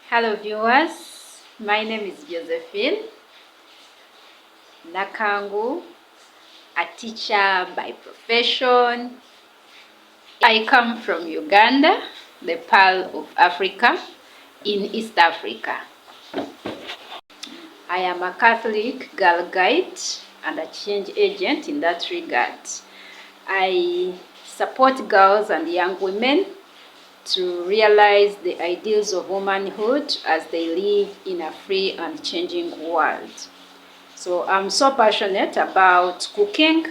Hello viewers, my name is Josephine Nakangu, a teacher by profession. I come from Uganda, the Pearl of Africa, in East Africa. I am a Catholic girl guide and a change agent in that regard. I support girls and young women to realize the ideals of womanhood as they live in a free and changing world. So I'm so passionate about cooking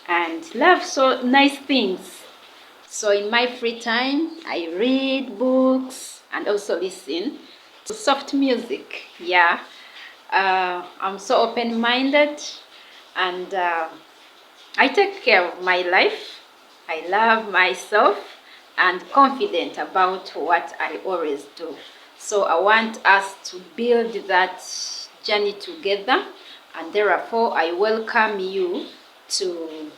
and love so nice things. So in my free time, I read books and also listen to soft music. Yeah, I'm so open-minded and I take care of my life. I love myself and confident about what I always do. So I want us to build that journey together, and therefore I welcome you to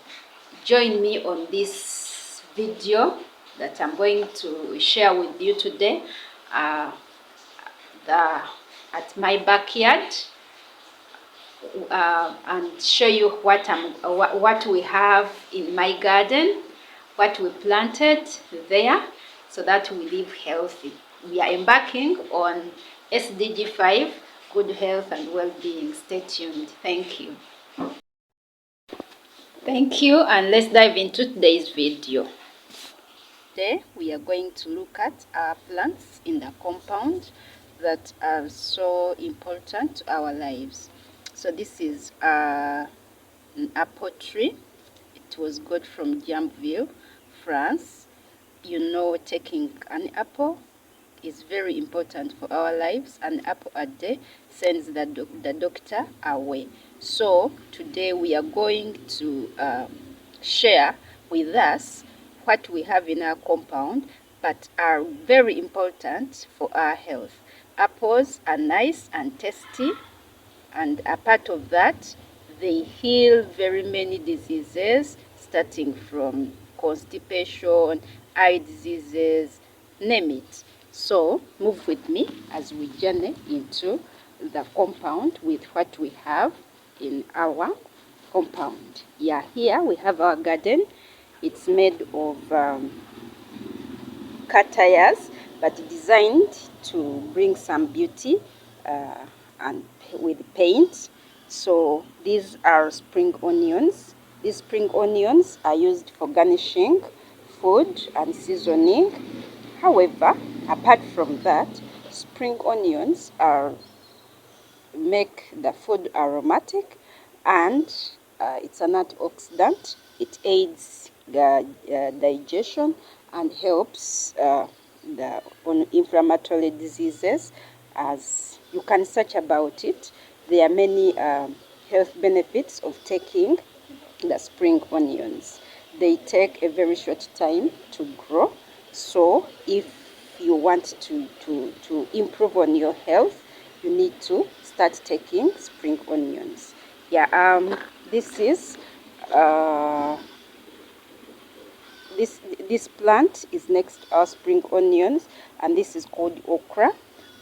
join me on this video that I'm going to share with you today at my backyard. And show you what we have in my garden, what we planted there, so that we live healthy. We are embarking on SDG 5, good health and well-being. Stay tuned. Thank you. Thank you, and let's dive into today's video. Today we are going to look at our plants in the compound that are so important to our lives. So this is an apple tree. It was got from Jamville, France. You know, taking an apple is very important for our lives. An apple a day sends the doctor away. So today we are going to share with us what we have in our compound but are very important for our health. Apples are nice and tasty, and a part of that, they heal very many diseases, starting from constipation, eye diseases, name it. So move with me as we journey into the compound with what we have in our compound. Yeah, here we have our garden. It's made of cat tires, but designed to bring some beauty and with paint. So these are spring onions. These spring onions are used for garnishing food and seasoning. However, apart from that, spring onions make the food aromatic, and it's an antioxidant. It aids digestion and helps the inflammatory diseases. As you can search about it, there are many health benefits of taking the spring onions. They take a very short time to grow. So if you want to improve on your health, you need to start taking spring onions. Yeah, this is this plant is next to our spring onions, and this is called okra.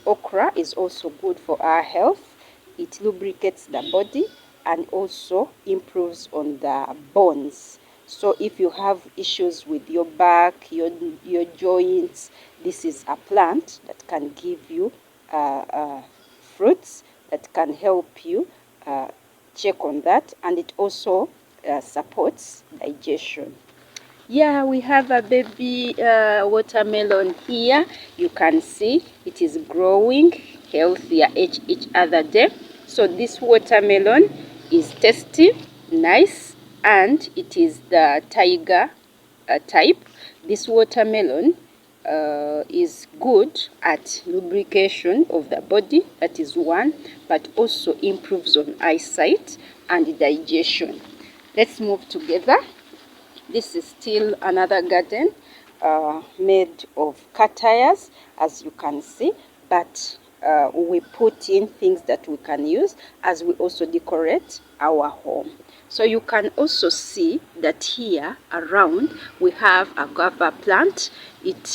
Okra is also good for our health. It lubricates the body and also improves on the bones. So if you have issues with your back, your joints, this is a plant that can give you fruits that can help you check on that, and it also supports digestion. Yeah, we have a baby watermelon here. You can see it is growing healthier each other day. So this watermelon is tasty, nice, and it is the tiger type. This watermelon is good at lubrication of the body, that is one, but also improves on eyesight and digestion. Let's move together. This is still another garden made of cat tires, as you can see, but we put in things that we can use as we also decorate our home. So you can also see that here around we have a guava plant. It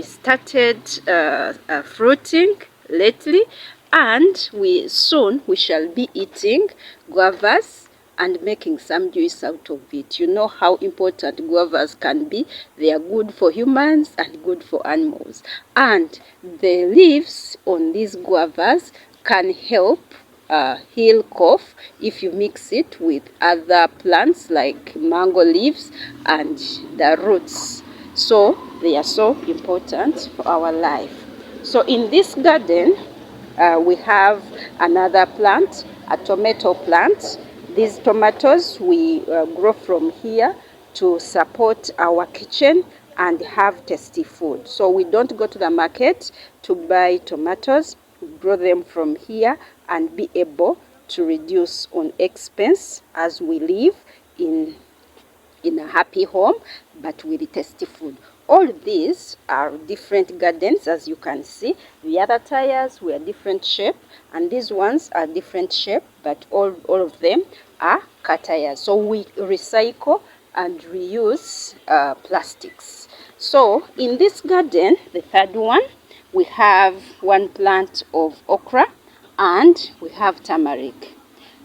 started fruiting lately, and we shall be eating guavas and making some juice out of it. You know how important guavas can be. They are good for humans and good for animals. And the leaves on these guavas can help heal cough if you mix it with other plants like mango leaves and the roots. So they are so important for our life. So in this garden, we have another plant, a tomato plant. These tomatoes we grow from here to support our kitchen and have tasty food. So we don't go to the market to buy tomatoes. We grow them from here and be able to reduce on expense as we live in a happy home, but with tasty food. All these are different gardens, as you can see. The other tires were different shape, and these ones are different shape, but all of them are car tires. So we recycle and reuse plastics. So in this garden, the third one, we have one plant of okra and we have turmeric.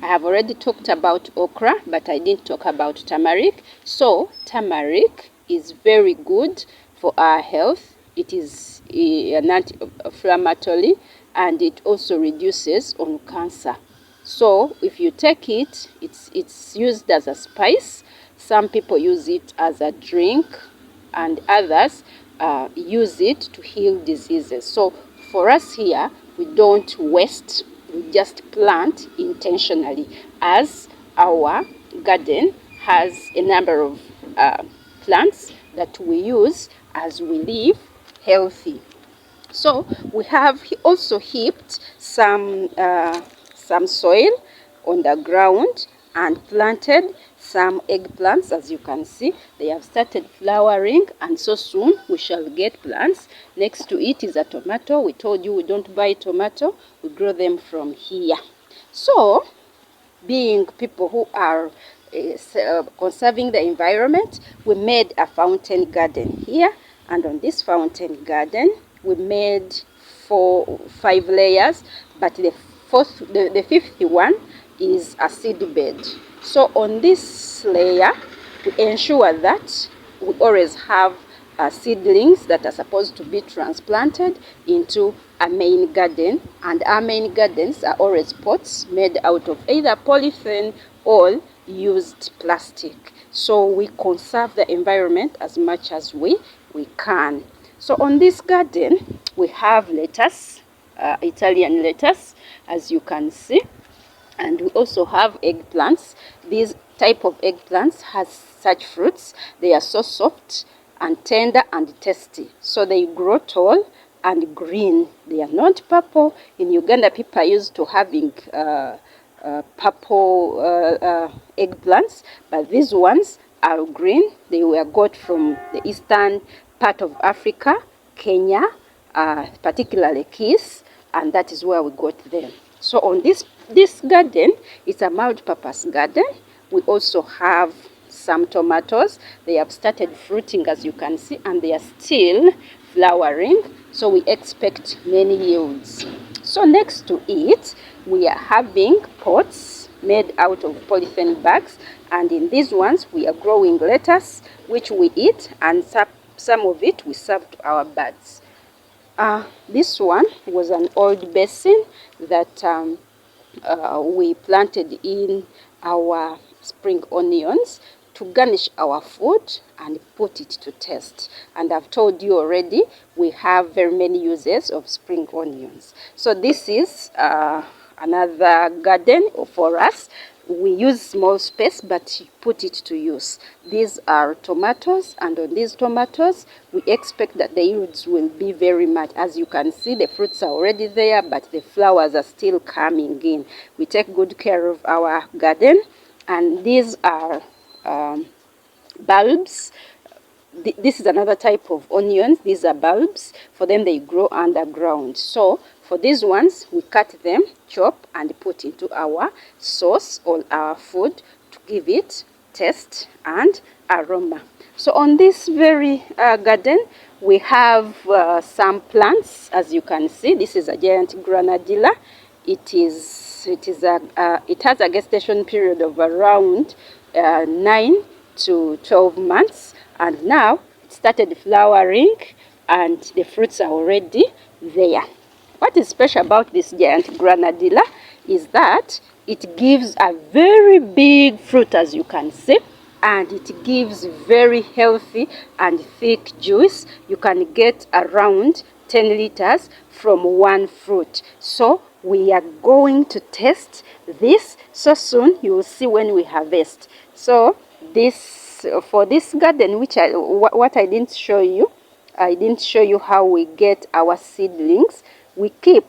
I have already talked about okra, but I didn't talk about turmeric. So turmeric is very good for our health. It is an anti-inflammatory and it also reduces on cancer. So if you take it, it's used as a spice. Some people use it as a drink and others use it to heal diseases. So for us here, we don't waste, we just plant intentionally, as our garden has a number of plants that we use as we live healthy. So we have also heaped some soil on the ground and planted some eggplants. As you can see, they have started flowering, and so soon we shall get plants. Next to it is a tomato. We told you we don't buy tomato, we grow them from here. So being people who are conserving the environment, we made a fountain garden here, and on this fountain garden we made 5 layers, but the fifth one is a seed bed. So on this layer, we ensure that we always have seedlings that are supposed to be transplanted into a main garden, and our main gardens are always pots made out of either polythene or used plastic. So we conserve the environment as much as we can. So on this garden, we have lettuce, Italian lettuce, as you can see. And we also have eggplants. These type of eggplants has such fruits. They are so soft and tender and tasty. So they grow tall and green. They are not purple. In Uganda, people are used to having purple eggplants, but these ones are green. They were got from the eastern part of Africa, Kenya, particularly Kis, and that is where we got them. So on this garden, it's a multi-purpose garden. We also have some tomatoes. They have started fruiting, as you can see, and they are still flowering. So we expect many yields. So next to it, we are having pots made out of polythene bags. And in these ones, we are growing lettuce, which we eat, and some of it we serve to our birds. This one was an old basin that we planted in our spring onions to garnish our food and put it to taste. And I've told you already, we have very many uses of spring onions. So this is another garden for us. We use small space, but put it to use. These are tomatoes, and on these tomatoes, we expect that the yields will be very much. As you can see, the fruits are already there, but the flowers are still coming in. We take good care of our garden, and these are bulbs. This is another type of onions. These are bulbs. For them, they grow underground. So for these ones, we cut them, chop, and put into our sauce or our food to give it taste and aroma. So on this very garden, we have some plants. As you can see, this is a giant granadilla. It has a gestation period of around 9 to 12 months, and now it started flowering and the fruits are already there. What is special about this giant granadilla is that it gives a very big fruit, as you can see, and it gives very healthy and thick juice. You can get around 10 liters from one fruit. So we are going to test this so soon. You will see when we harvest. So this, for this garden, which what I didn't show you, I didn't show you how we get our seedlings. We keep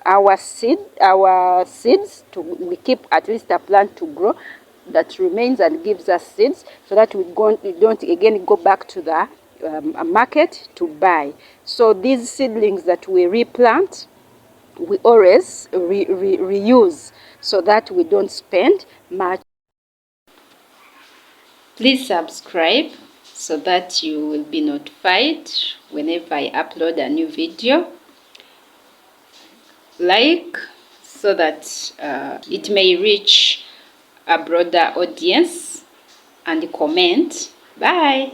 our seeds we keep at least a plant to grow that remains and gives us seeds, so that we don't again go back to the market to buy. So these seedlings that we replant, we always reuse, so that we don't spend much. Please subscribe so that you will be notified whenever I upload a new video. Like, so that it may reach a broader audience, and comment. Bye.